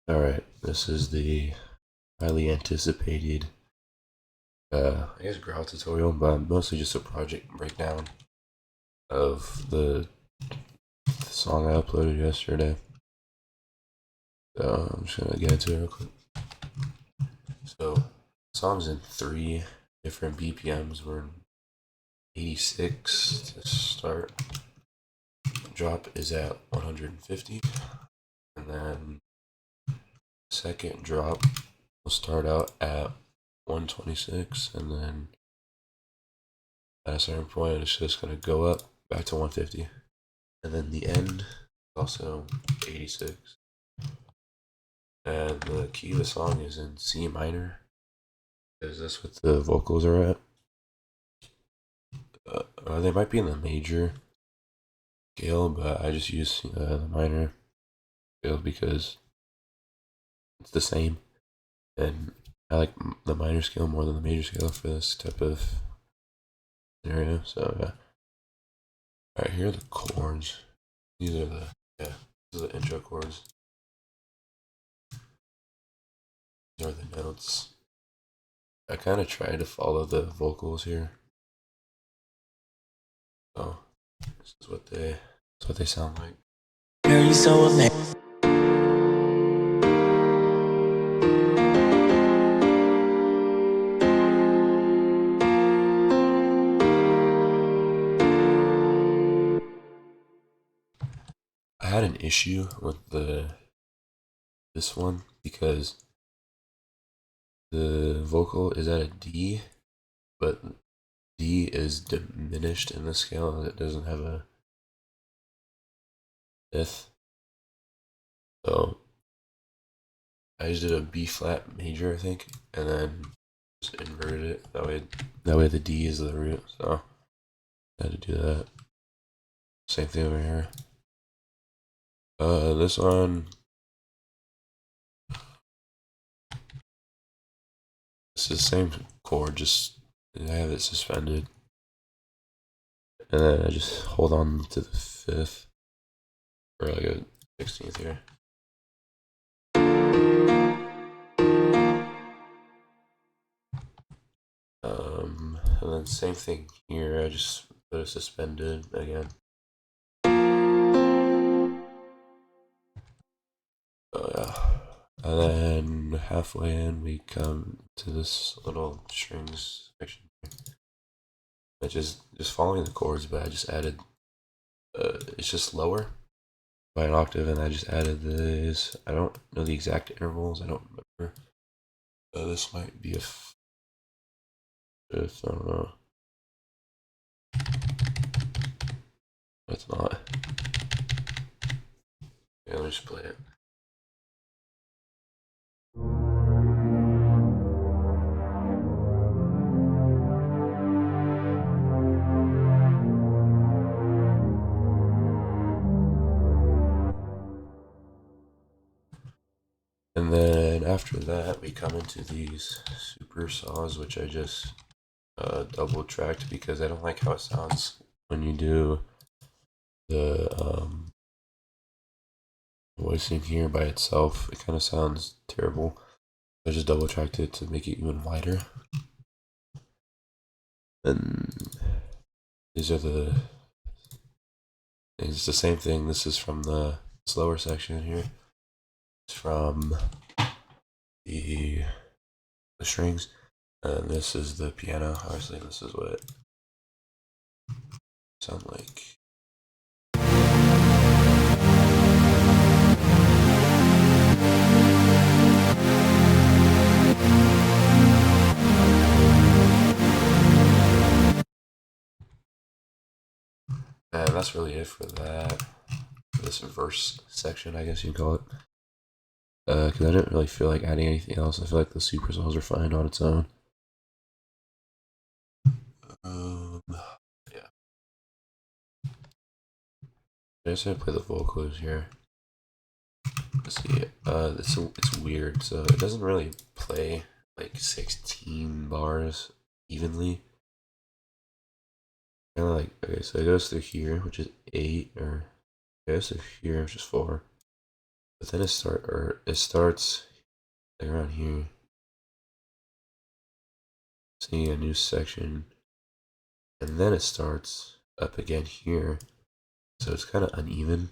Alright, this is the highly anticipated, I guess growl tutorial, but mostly just a project breakdown of the song I uploaded yesterday. So I'm just gonna get into it real quick. So, the song's in 3 different BPMs. We're in 86 to start. Drop is at 150, and then second drop will start out at 126, and then at a certain point it's just going to go up back to 150, and then the end is also 86, and the key of the song is in C minor because that's what the vocals are at. They might be in the major scale, but I just use the minor scale because it's the same, and I like the minor scale more than the major scale for this type of scenario. So yeah. Alright, here are the chords. These are the intro chords. These are the notes. I kind of try to follow the vocals here. So this is what they sound like. Girl, you so amazing. I had an issue with this one because the vocal is at a D, but D is diminished in the scale. It doesn't have a fifth. So I just did a B flat major, I think, and then just inverted it. That way the D is the root. So I had to do that. Same thing over here. This one, this is the same chord, just I have it suspended, and then I just hold on to the 5th, or like a 16th here. And then same thing here, I just put it suspended again. Oh yeah. And then halfway in, we come to this little strings section. I just following the chords, but I just added, it's just lower by an octave, and I just added this. I don't know the exact intervals, I don't remember. This might be a fifth, I don't know. It's not. Yeah, let me just play it. And then after that, we come into these super saws, which I just double tracked because I don't like how it sounds when you do the voicing here by itself. It kind of sounds terrible. I just double tracked it to make it even wider. And these are it's the same thing. This is from the slower section here. It's from the strings, and this is the piano. Obviously, this is what it sounds like. And that's really it for that. For this verse section, I guess you'd call it. Because I didn't really feel like adding anything else. I feel like the super saws are fine on its own. Yeah. I just gonna play the vocals here. Let's see. It's weird. So it doesn't really play like 16 bars evenly. Kind of like, okay, so it goes through here, which is 8, or it goes through here, which is 4. but then it starts like around here. Seeing a new section, and then it starts up again here, so it's kind of uneven.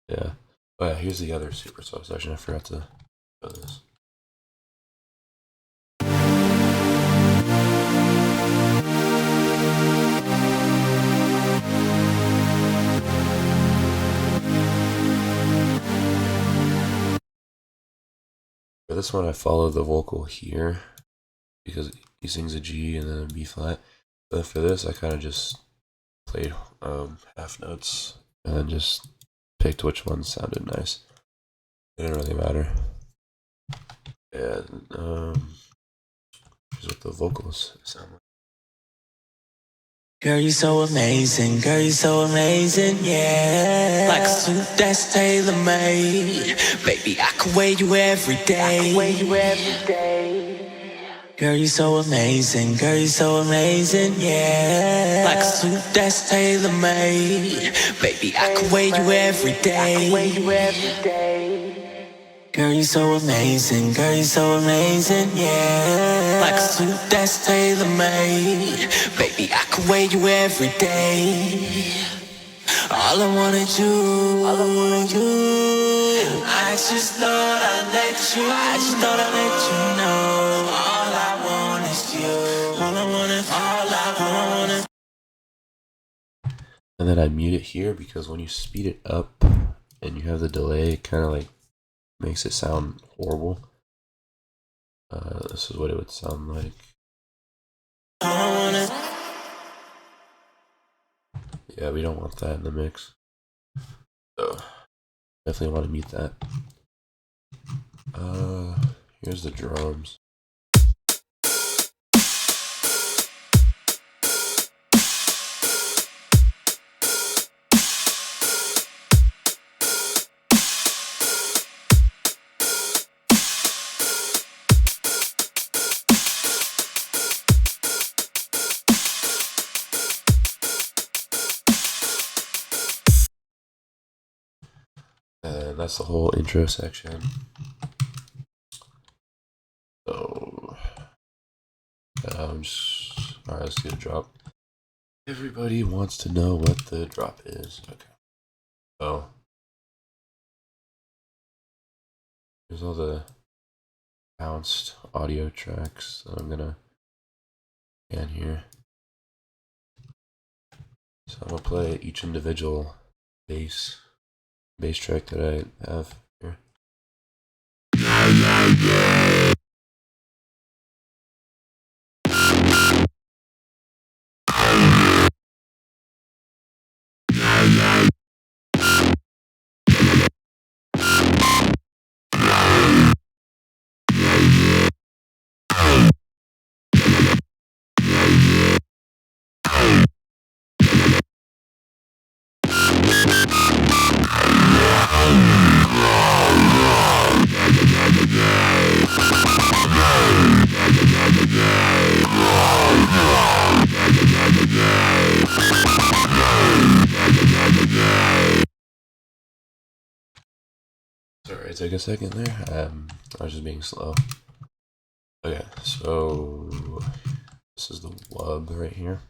Yeah. Oh yeah, here's the other super soft section. I forgot to show this. For this one, I follow the vocal here because he sings a G and then a B flat. But for this, I kind of just played half notes and then just picked which one sounded nice. It didn't really matter. Yeah, here's what the vocals sound like. Girl, you so amazing, girl, you so amazing, yeah. Like a suit that's tailor-made. Baby, I can wear you every day. Girl, you so amazing, girl, you so amazing, yeah. Like a suit that's tailor-made. Baby, I can wear you every day. Girl, you so amazing, girl, you so amazing, yeah. Like a suit that's tailor-made. Baby, I can wear you every day. All I wanted you. I just thought I'd let you know. All I want is you. All I wanted. And then I mute it here because when you speed it up and you have the delay, it kind of like makes it sound horrible. This is what it would sound like. Yeah, we don't want that in the mix. So definitely want to mute that. Here's the drums. And that's the whole intro section. So, alright, let's do the drop. Everybody wants to know what the drop is. Okay. So, here's all the bounced audio tracks that I'm gonna scan here. So I'm gonna play each individual bass track that I have here. Sorry, take a second there. I was just being slow. Okay, so this is the wub right here.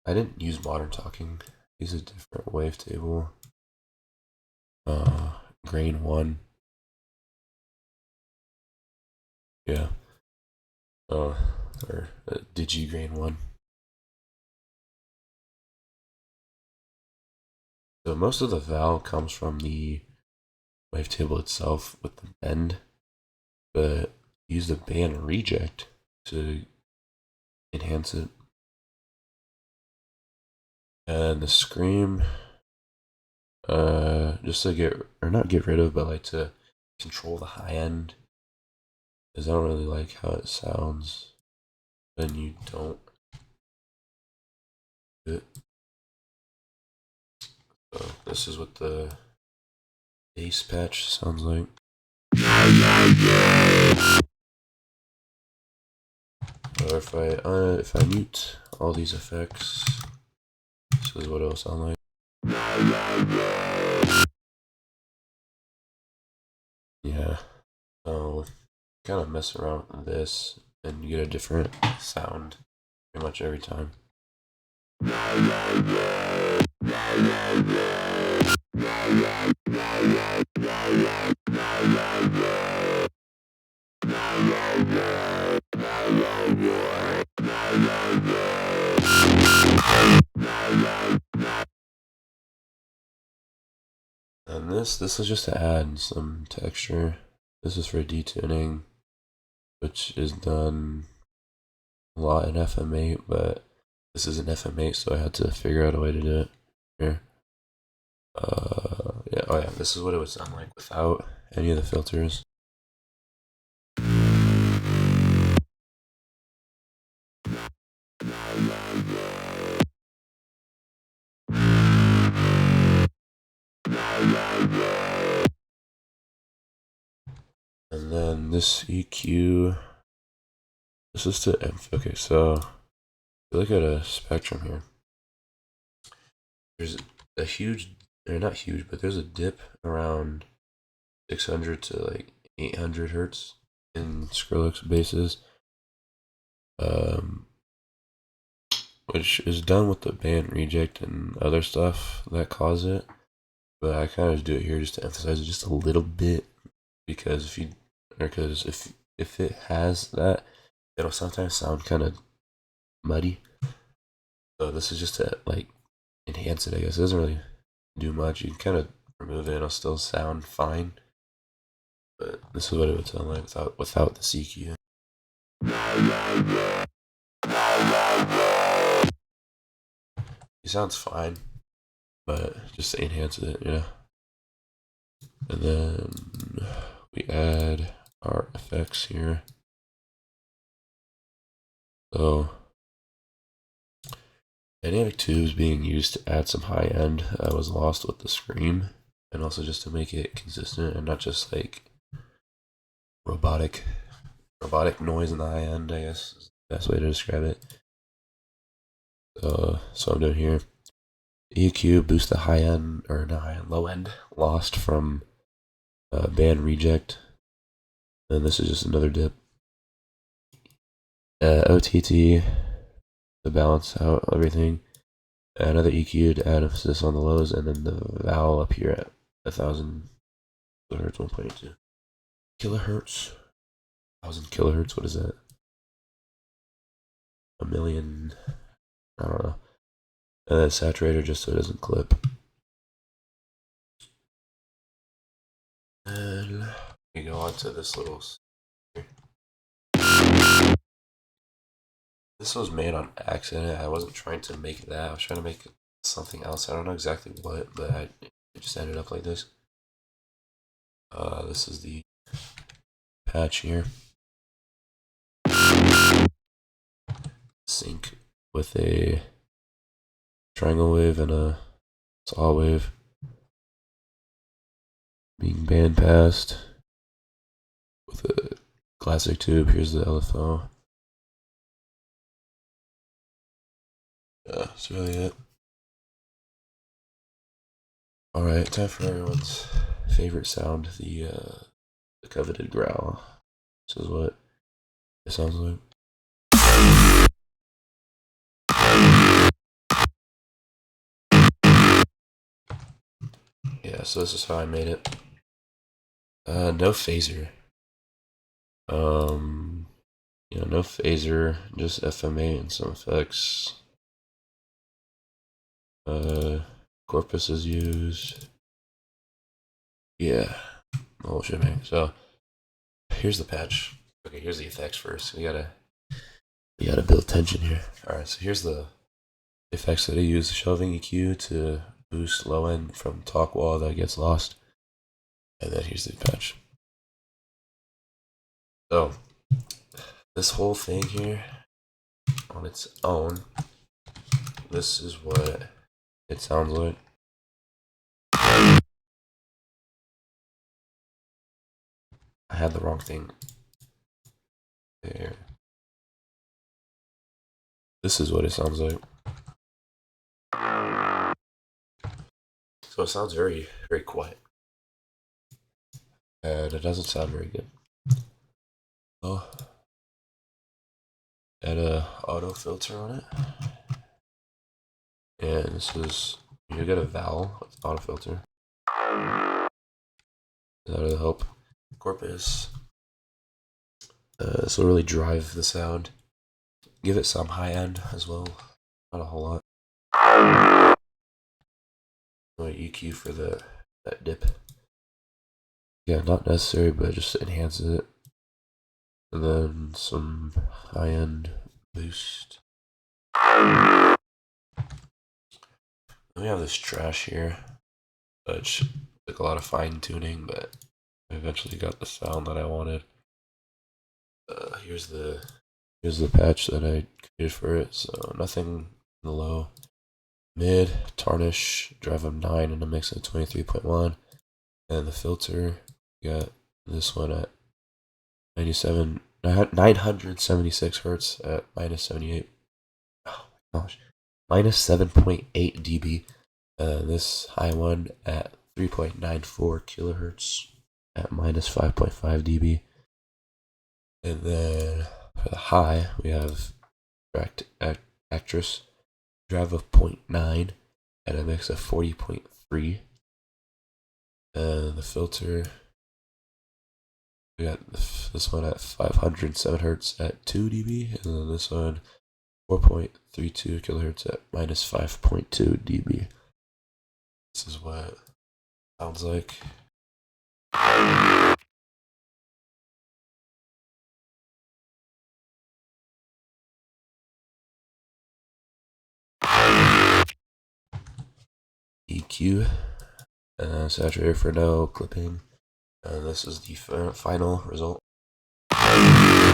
I didn't use modern talking. Use a different wavetable. Grain 1. Yeah. Or Digi Grain 1. So most of the val comes from the wavetable itself with the bend, but use the band reject to enhance it. And the scream, just to not get rid of, but like to control the high end, because I don't really like how it sounds when you don't do it. So this is what the bass patch sounds like. Or if I mute all these effects, is what it will sound like. Yeah. So kind of mess around with this and you get a different sound pretty much every time. And this is just to add some texture. This is for detuning, which is done a lot in FM8, but this is an FM8, so I had to figure out a way to do it here. Yeah, oh yeah, this is what it would sound like without any of the filters. And then this EQ, this is to, okay, so if you look at a spectrum here, there's a huge, or not huge, but there's a dip around 600 to like 800 hertz in Skrillex basses, which is done with the band reject and other stuff that cause it. But I kind of do it here just to emphasize it just a little bit, because if it has that, it'll sometimes sound kind of muddy. So this is just to like enhance it, I guess. It doesn't really do much. You can kind of remove it and it'll still sound fine. But this is what it would sound like without the CQ. It sounds fine, but just to enhance it, you know. And then we add our effects here. So dynamic tubes being used to add some high end was lost with the scream, and also just to make it consistent and not just like robotic noise in the high end, I guess is the best way to describe it. So I'm doing here EQ boost the high end, or not high end, low end lost from band reject, and this is just another dip. OTT to balance out everything. Another EQ to add emphasis on the lows, and then the vowel up here at 1000 kilohertz, 1.82 kilohertz, 1000 kilohertz. What is that? A million? I don't know. And then saturator just so it doesn't clip. And we go on to this little. This was made on accident. I wasn't trying to make that. I was trying to make something else. I don't know exactly what, but it just ended up like this. This is the patch here. Sync with a triangle wave and a saw wave being band passed with a classic tube. Here's the LFO. Yeah, that's really it. Alright, time for everyone's favorite sound, the coveted growl. This is what it sounds like. Yeah, so this is how I made it. No phaser. No phaser, just FMA and some effects. Corpus is used. Yeah, the whole shebang. So here's the patch. Okay, here's the effects first. We gotta build tension here. Alright, so here's the effects that I use. Shelving EQ to boost low end from talk wall that gets lost. And then here's the patch. So this whole thing here on its own, this is what it sounds like. I had the wrong thing there. This is what it sounds like. So it sounds very, very quiet. And it doesn't sound very good. Oh, add a auto filter on it. And this is, you get a vowel with auto filter. That'll help corpus. This will really drive the sound. Give it some high end as well. Not a whole lot. EQ for that dip. Yeah, not necessary, but it just enhances it. And then some high end boost. Then we have this trash here, which took a lot of fine tuning, but I eventually got the sound that I wanted. Here's the patch that I created for it. So nothing in the low. Mid, tarnish, drive of 9 and a mix of 23.1. And the filter, we got this one at 976 hertz at minus 78. Oh my gosh. Minus 7.8 dB. This high one at 3.94 kilohertz at minus 5.5 dB. And then for the high, we have actress, drive of 0.9 and a mix of 40.3. The filter, we got this one at 507 hertz at 2 dB, and then this one 4.32 kilohertz at minus 5.2 dB. This is what it sounds like. EQ, saturator for no clipping, and this is the final result. I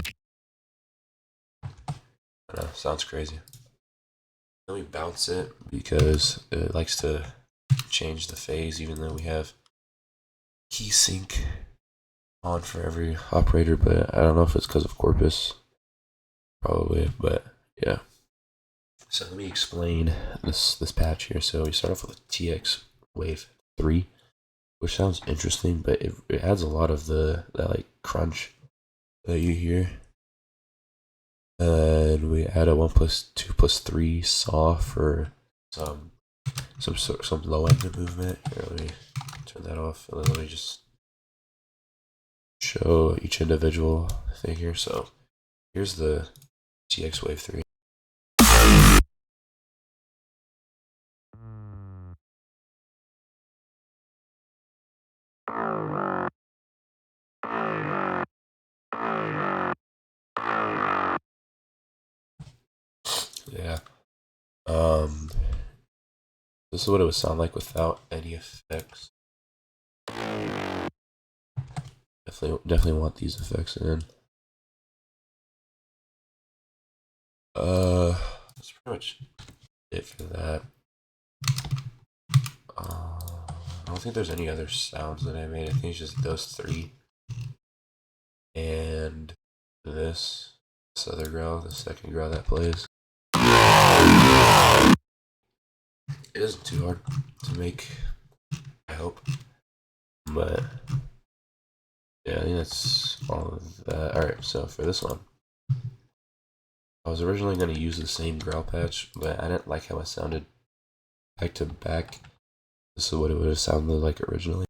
know, sounds crazy. Then we bounce it because it likes to change the phase, even though we have key sync on for every operator, but I don't know if it's because of corpus, probably, but yeah. So let me explain this patch here. So we start off with a TX Wave 3, which sounds interesting, but it adds a lot of that like crunch that you hear. And we add a 1+2+3 saw for some low end movement. Here, let me turn that off, and then let me just show each individual thing here. So here's the TX Wave 3. Yeah. This is what it would sound like without any effects. Definitely want these effects in. That's pretty much it for that. I don't think there's any other sounds that I made. I think it's just those three. And this other growl, the second growl that plays. It isn't too hard to make, I hope. But yeah, I think that's all of that. Alright, so for this one, I was originally going to use the same growl patch, but I didn't like how it sounded back to back. This is what it would have sounded like originally.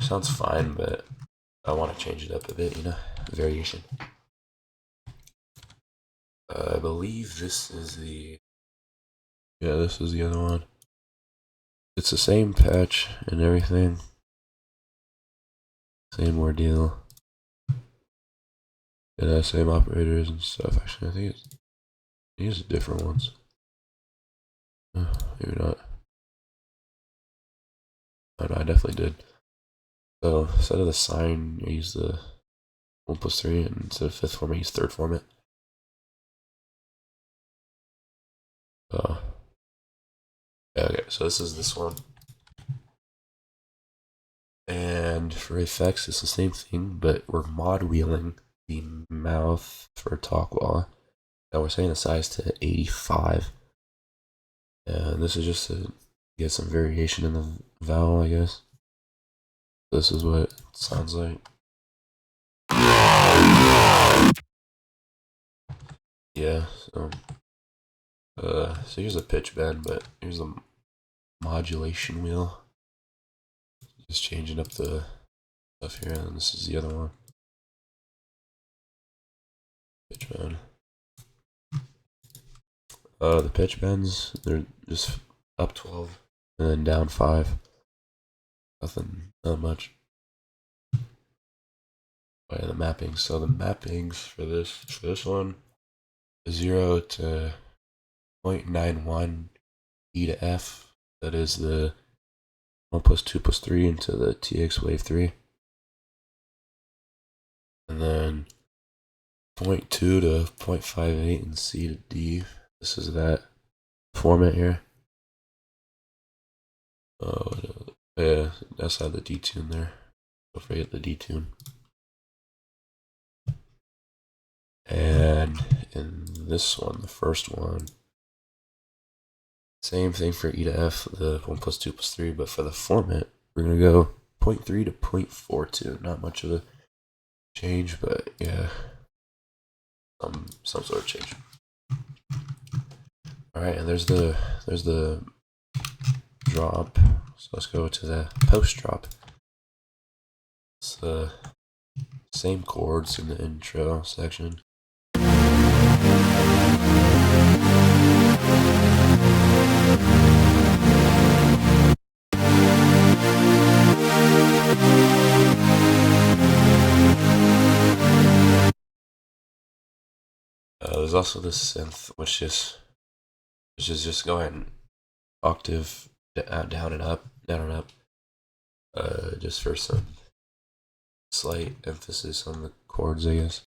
Sounds fine, but I want to change it up a bit, variation. I believe this is this is the other one. It's the same patch and everything. Same ordeal. It has same operators and stuff. Actually, I think it's different ones. Maybe not. Oh, no, I definitely did. So instead of the sign, I use the 1+3, and instead of fifth format, I use third format. Yeah, okay, so this is this one. And for effects, it's the same thing, but we're mod wheeling the mouth for talk wall. Now we're setting the size to 85. And this is just to get some variation in the vowel, I guess. This is what it sounds like. Yeah, so here's a pitch bend, but here's a modulation wheel. Just changing up the stuff here, and this is the other one. Pitch bend. The pitch bends, they're just up 12 and then down 5. Nothing, not much. Oh yeah, the mappings. So the mappings for this one, 0 to 0.91 E to F. That is the 1 plus 2 plus 3 into the TX wave 3. And then 0.2 to 0.58 in C to D. This is that format here. Oh, yeah, that's how the detune there. Don't forget the detune. And in this one, the first one, same thing for E to F, the 1 plus 2 plus 3, but for the format, we're going to go 0.3 to 0.42. Not much of a change, but yeah, some sort of change. Alright, and there's the drop. So let's go to the post drop. It's the same chords in the intro section. There's also this synth, which is just going octave down and up, just for some slight emphasis on the chords, I guess.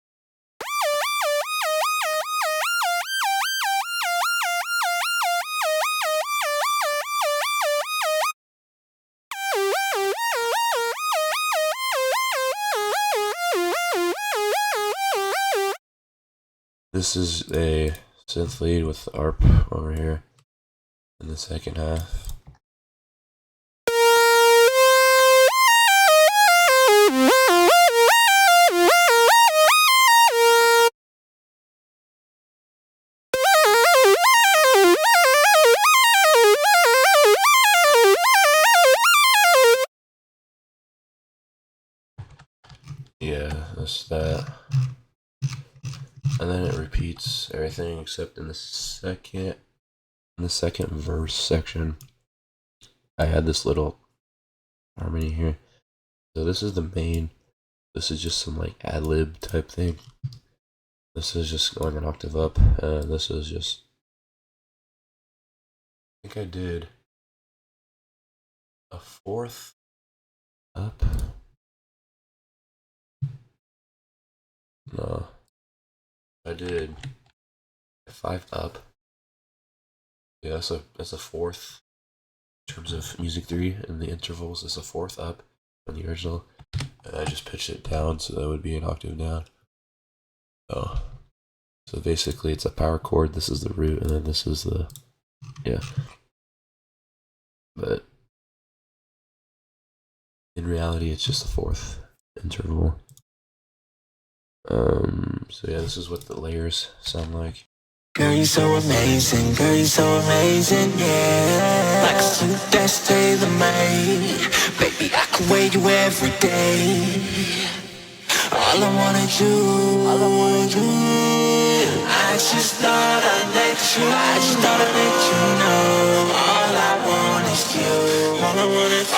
This is a synth lead with the ARP over here in the second half. Yeah, that's that. And then it repeats everything except in the second verse section. I had this little harmony here. So this is the main. This is just some like ad lib type thing. This is just going an octave up, and this is just. I think I did a fourth up. No, I did a 5 up. Yeah, that's a fourth in terms of music 3, and the intervals is a fourth up on the original. And I just pitched it down, so that would be an octave down. Oh, so basically it's a power chord. This is the root, and then this is the But in reality, it's just a fourth interval. So yeah, this is what the layers sound like. Girl, you're so amazing, girl, you're so amazing, yeah. Like a suit that's tailor-made. Baby, I can wear you every day. All I wanna do, I just thought I'd let you know. All I want is you, all I want is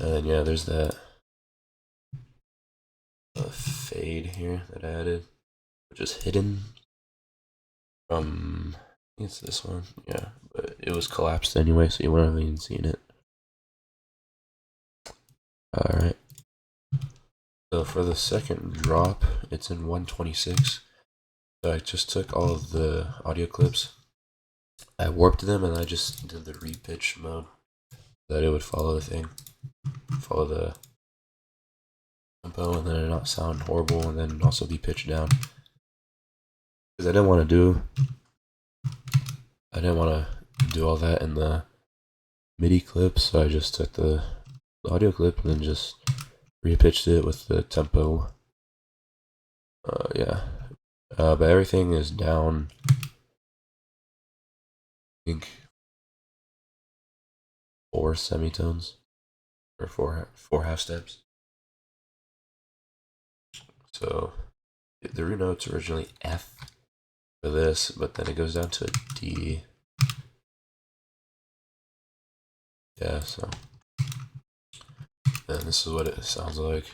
And then yeah, there's that fade here that I added, which is hidden from, I think it's this one, yeah, but it was collapsed anyway, so you wouldn't have even seen it. Alright, so for the second drop, it's in 126. So I just took all of the audio clips, I warped them, and I just did the repitch mode, so that it would follow the thing, follow tempo and then it not sound horrible and then also be pitched down. Because I didn't want to do all that in the MIDI clip, so I just took the audio clip and then just repitched it with the tempo. Yeah. But everything is down, I think, 4 semitones or four half steps. So the root note's originally F for this, but then it goes down to a D. Yeah, so and this is what it sounds like.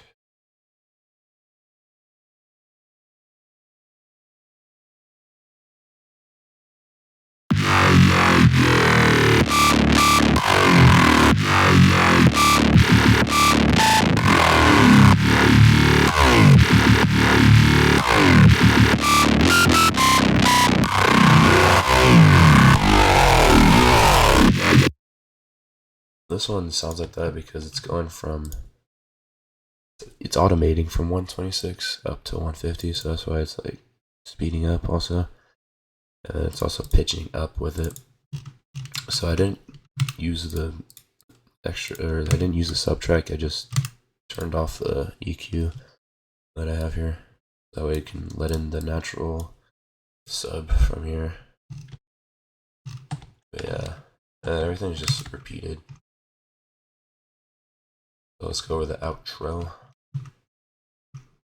This one sounds like that because it's going from, it's automating from 126 up to 150, so that's why it's like speeding up also. And it's also pitching up with it. So I didn't use the I didn't use the subtrack, I just turned off the EQ that I have here. That way it can let in the natural sub from here. But yeah, everything's just repeated. So let's go over the outro,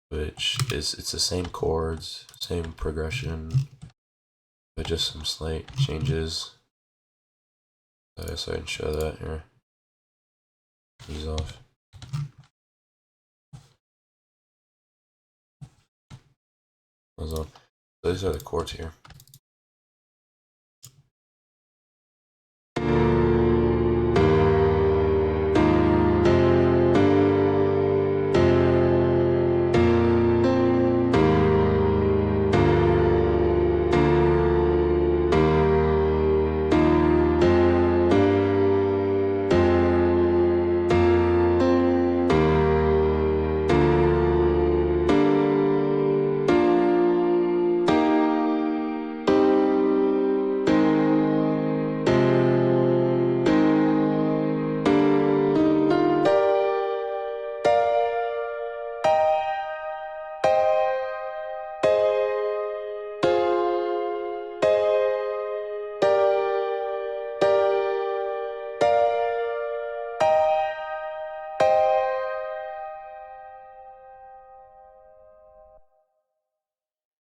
which is, it's the same chords, same progression, but just some slight changes. So I guess I can show that here. Ease off. So these are the chords here.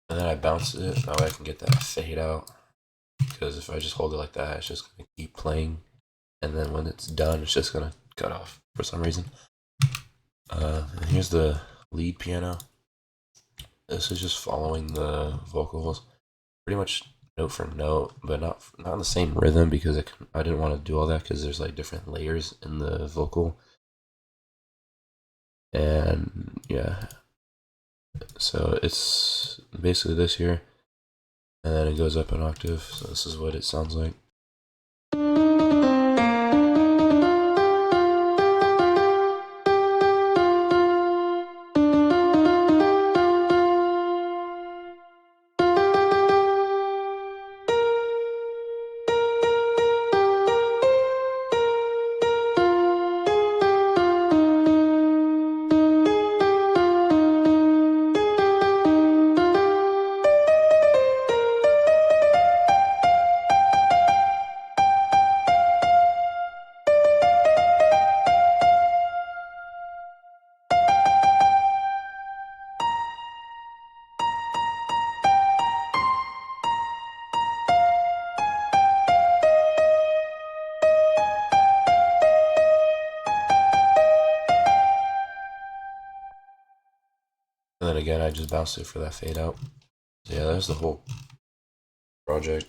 And then I bounce it, that way I can get that fade out. Because if I just hold it like that, it's just going to keep playing. And then when it's done, it's just going to cut off for some reason. And here's the lead piano. This is just following the vocals, pretty much note for note, but not in the same rhythm, because I didn't want to do all that because there's like different layers in the vocal. And yeah, so it's basically this here, and then it goes up an octave. So this is what it sounds like. And then again, I just bounced it for that fade out. So yeah, that's the whole project.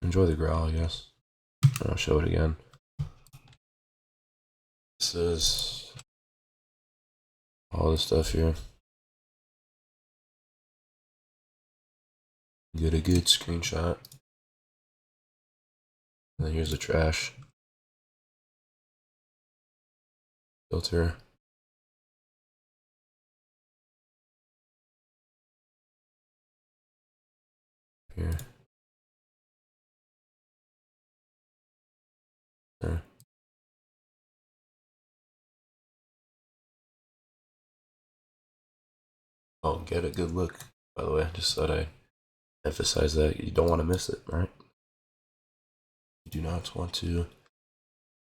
Enjoy the growl, I guess. I'll show it again. This is all this stuff here. Get a good screenshot. And then here's the trash filter. here. There. Oh, get a good look. By the way, I just thought I'd emphasize that you don't want to miss it, right? You do not want to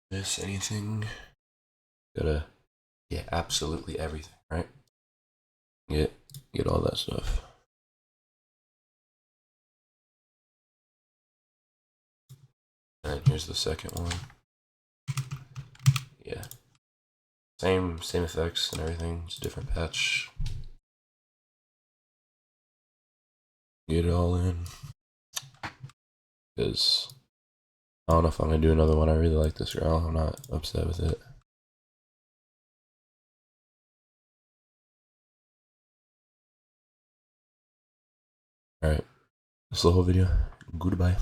miss anything. Gotta get absolutely everything, right? Get all that stuff. And here's the second one. Yeah. Same effects and everything, just different patch. Get it all in. Because I don't know if I'm gonna do another one. I really like this growl. I'm not upset with it. Alright. That's the whole video. Goodbye.